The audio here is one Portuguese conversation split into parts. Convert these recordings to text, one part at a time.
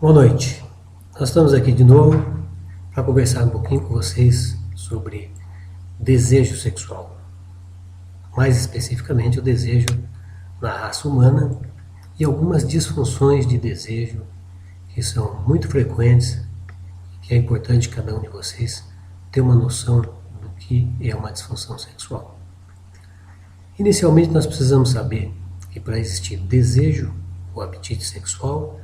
Boa noite. Nós estamos aqui de novo para conversar um pouquinho com vocês sobre desejo sexual. Mais especificamente, o desejo na raça humana e algumas disfunções de desejo que são muito frequentes e que é importante cada um de vocês ter uma noção do que é uma disfunção sexual. Inicialmente, nós precisamos saber que para existir desejo ou apetite sexual,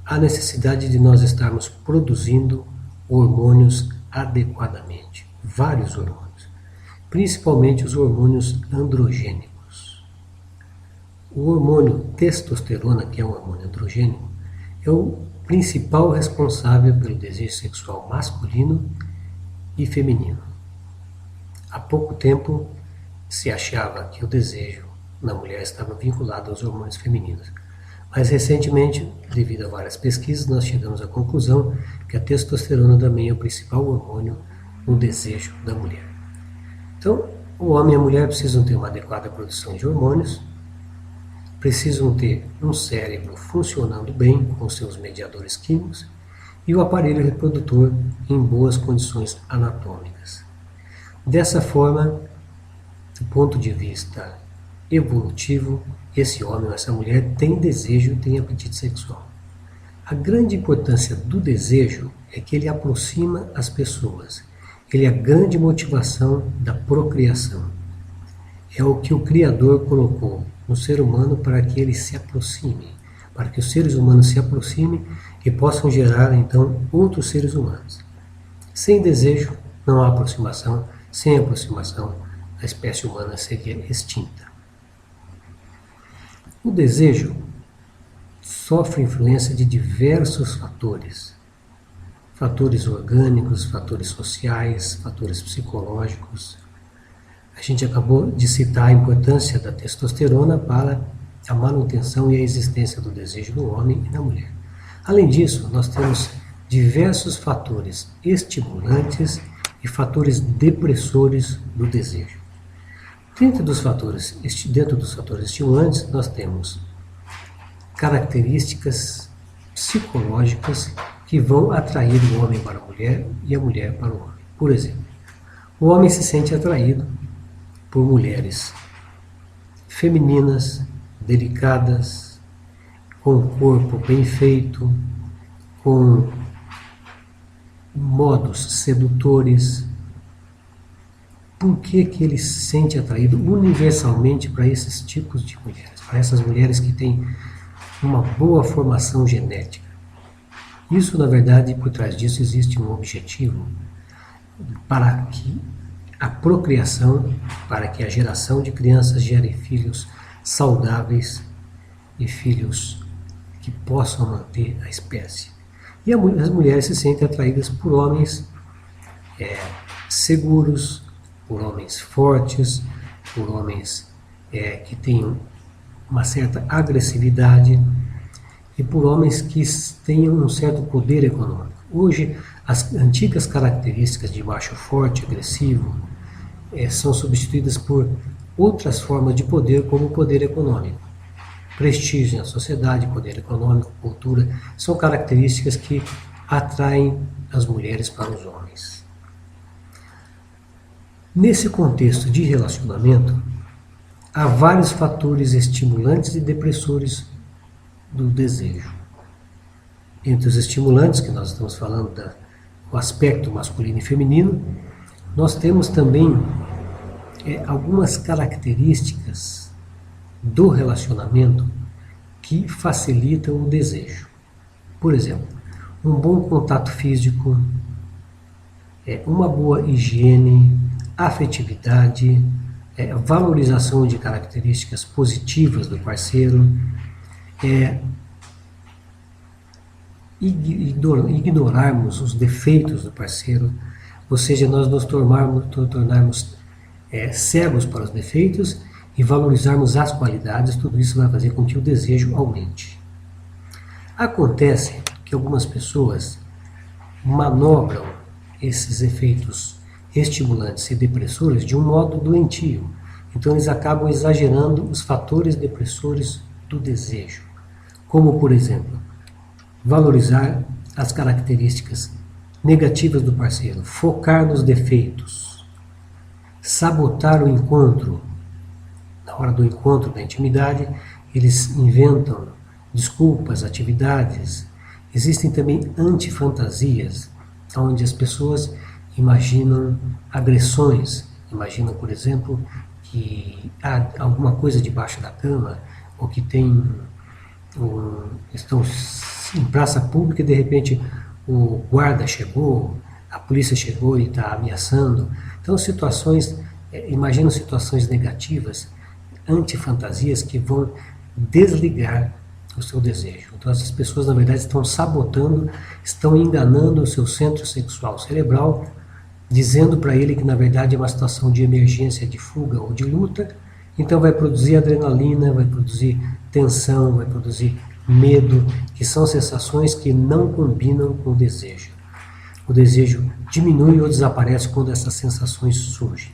há necessidade de nós estarmos produzindo hormônios adequadamente, vários hormônios, principalmente os hormônios androgênicos. O hormônio testosterona, que é um hormônio androgênico, é o principal responsável pelo desejo sexual masculino e feminino. Há pouco tempo se achava que o desejo na mulher estava vinculado aos hormônios femininos. Mas recentemente, devido a várias pesquisas, nós chegamos à conclusão que a testosterona também é o principal hormônio no desejo da mulher. Então, o homem e a mulher precisam ter uma adequada produção de hormônios, precisam ter um cérebro funcionando bem com seus mediadores químicos e o aparelho reprodutor em boas condições anatômicas. Dessa forma, do ponto de vista evolutivo, esse homem ou essa mulher tem desejo, tem apetite sexual. A grande importância do desejo é que ele aproxima as pessoas. Ele é a grande motivação da procriação. É o que o Criador colocou no ser humano para que ele se aproxime, para que os seres humanos se aproximem e possam gerar, então, outros seres humanos. Sem desejo, não há aproximação. Sem aproximação, a espécie humana seria extinta. O desejo sofre influência de diversos fatores. Fatores orgânicos, fatores sociais, fatores psicológicos. A gente acabou de citar a importância da testosterona para a manutenção e a existência do desejo do homem e da mulher. Além disso, nós temos diversos fatores estimulantes e fatores depressores do desejo. Dentro dos fatores estimulantes, nós temos características psicológicas que vão atrair o homem para a mulher e a mulher para o homem. Por exemplo, o homem se sente atraído por mulheres femininas, delicadas, com o corpo bem feito, com modos sedutores. Por que ele se sente atraído universalmente para esses tipos de mulheres, para essas mulheres que têm uma boa formação genética? Isso, na verdade, por trás disso existe um objetivo para que a procriação, para que a geração de crianças gere filhos saudáveis e filhos que possam manter a espécie. E as mulheres se sentem atraídas por homens seguros, por homens fortes, por homens que tenham uma certa agressividade e por homens que tenham um certo poder econômico. Hoje, as antigas características de macho forte, agressivo, são substituídas por outras formas de poder, como o poder econômico. Prestígio na sociedade, poder econômico, cultura, são características que atraem as mulheres para os homens. Nesse contexto de relacionamento, há vários fatores estimulantes e depressores do desejo. Entre os estimulantes, que nós estamos falando do aspecto masculino e feminino, nós temos também algumas características do relacionamento que facilitam o desejo. Por exemplo, um bom contato físico, uma boa higiene, afetividade, valorização de características positivas do parceiro, ignorarmos os defeitos do parceiro, ou seja, nós nos tornarmos cegos para os defeitos e valorizarmos as qualidades. Tudo isso vai fazer com que o desejo aumente. Acontece que algumas pessoas manobram esses efeitos estimulantes e depressores de um modo doentio. Então eles acabam exagerando os fatores depressores do desejo. Como, por exemplo, valorizar as características negativas do parceiro, focar nos defeitos, sabotar o encontro. Na hora do encontro, da intimidade, eles inventam desculpas, atividades. Existem também antifantasias, onde as pessoas imaginam agressões, imaginam, por exemplo, que há alguma coisa debaixo da cama, ou que estão em praça pública e de repente o guarda chegou, a polícia chegou e está ameaçando. Então imaginam situações negativas, antifantasias que vão desligar o seu desejo. Então essas pessoas na verdade estão sabotando, estão enganando o seu centro sexual cerebral, dizendo para ele que na verdade é uma situação de emergência, de fuga ou de luta. Então vai produzir adrenalina, vai produzir tensão, vai produzir medo, que são sensações que não combinam com o desejo. O desejo diminui ou desaparece quando essas sensações surgem.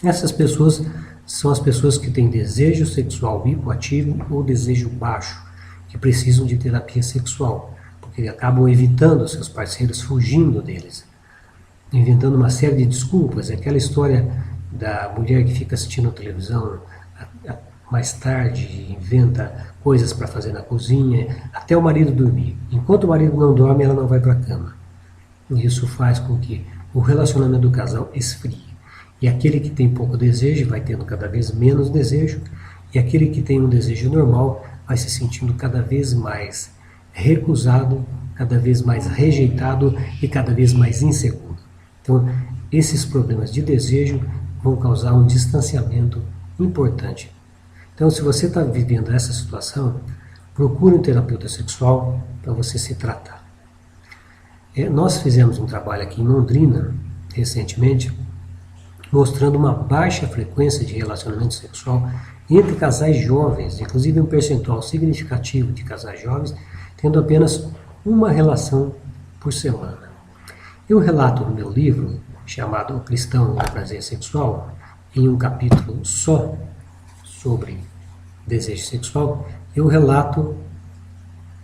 Essas pessoas são as pessoas que têm desejo sexual hipoativo ou desejo baixo, que precisam de terapia sexual, porque acabam evitando seus parceiros, fugindo deles, inventando uma série de desculpas. Aquela história da mulher que fica assistindo a televisão mais tarde, inventa coisas para fazer na cozinha, até o marido dormir. Enquanto o marido não dorme, ela não vai para a cama. Isso faz com que o relacionamento do casal esfrie. E aquele que tem pouco desejo vai tendo cada vez menos desejo, e aquele que tem um desejo normal vai se sentindo cada vez mais recusado, cada vez mais rejeitado e cada vez mais inseguro. Então, esses problemas de desejo vão causar um distanciamento importante. Então, se você está vivendo essa situação, procure um terapeuta sexual para você se tratar. Nós fizemos um trabalho aqui em Londrina, recentemente, mostrando uma baixa frequência de relacionamento sexual entre casais jovens, inclusive um percentual significativo de casais jovens tendo apenas uma relação por semana. Eu relato no meu livro, chamado O Cristão e o Prazer Sexual, em um capítulo só sobre desejo sexual, eu relato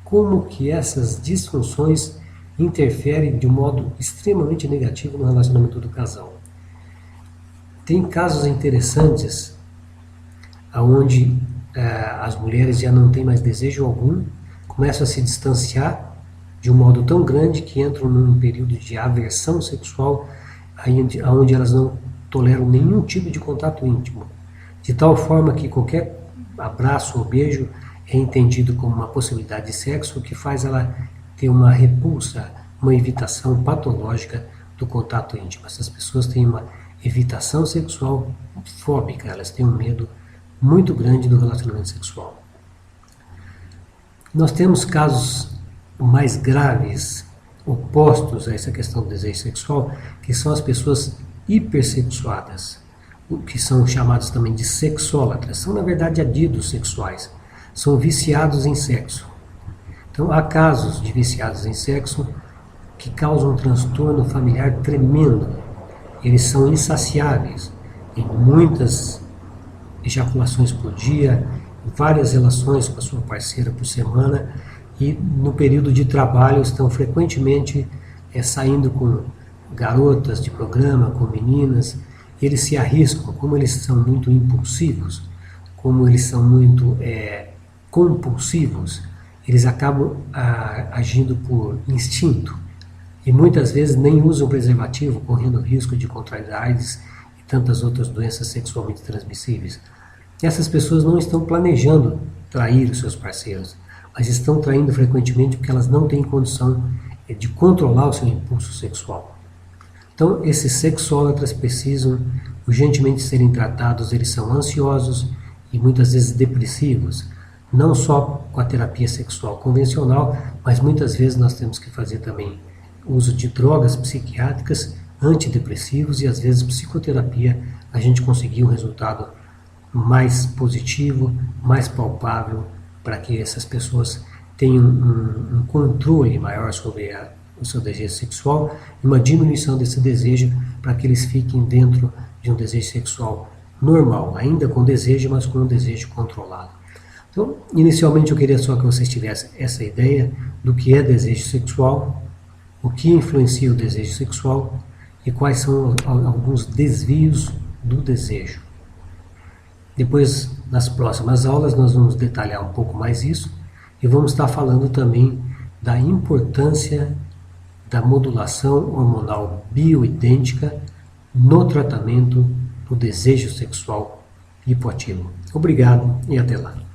como que essas disfunções interferem de um modo extremamente negativo no relacionamento do casal. Tem casos interessantes onde as mulheres já não têm mais desejo algum, começam a se distanciar de um modo tão grande que entram num período de aversão sexual, onde elas não toleram nenhum tipo de contato íntimo, de tal forma que qualquer abraço ou beijo é entendido como uma possibilidade de sexo, o que faz ela ter uma repulsa, uma evitação patológica do contato íntimo. Essas pessoas têm uma evitação sexual fóbica, elas têm um medo muito grande do relacionamento sexual. Nós temos casos mais graves, opostos a essa questão do desejo sexual, que são as pessoas hipersexuadas, que são chamados também de sexólatras. São, na verdade, adidos sexuais, são viciados em sexo. Então, há casos de viciados em sexo que causam um transtorno familiar tremendo. Eles são insaciáveis, em muitas ejaculações por dia, várias relações com a sua parceira por semana, e no período de trabalho estão frequentemente saindo com garotas de programa, com meninas. Eles se arriscam, como eles são muito impulsivos, como eles são muito compulsivos, eles acabam agindo por instinto e muitas vezes nem usam preservativo, correndo o risco de contrair AIDS e tantas outras doenças sexualmente transmissíveis. Essas pessoas não estão planejando trair os seus parceiros, mas estão traindo frequentemente porque elas não têm condição de controlar o seu impulso sexual. Então, esses sexólatras precisam urgentemente serem tratados. Eles são ansiosos e muitas vezes depressivos, não só com a terapia sexual convencional, mas muitas vezes nós temos que fazer também uso de drogas psiquiátricas, antidepressivos e às vezes psicoterapia, a gente conseguir um resultado mais positivo, mais palpável, para que essas pessoas tenham um controle maior sobre o seu desejo sexual e uma diminuição desse desejo, para que eles fiquem dentro de um desejo sexual normal, ainda com desejo, mas com um desejo controlado. Então, inicialmente eu queria só que vocês tivessem essa ideia do que é desejo sexual, o que influencia o desejo sexual e quais são alguns desvios do desejo. Depois, nas próximas aulas, nós vamos detalhar um pouco mais isso e vamos estar falando também da importância da modulação hormonal bioidêntica no tratamento do desejo sexual hipoativo. Obrigado e até lá.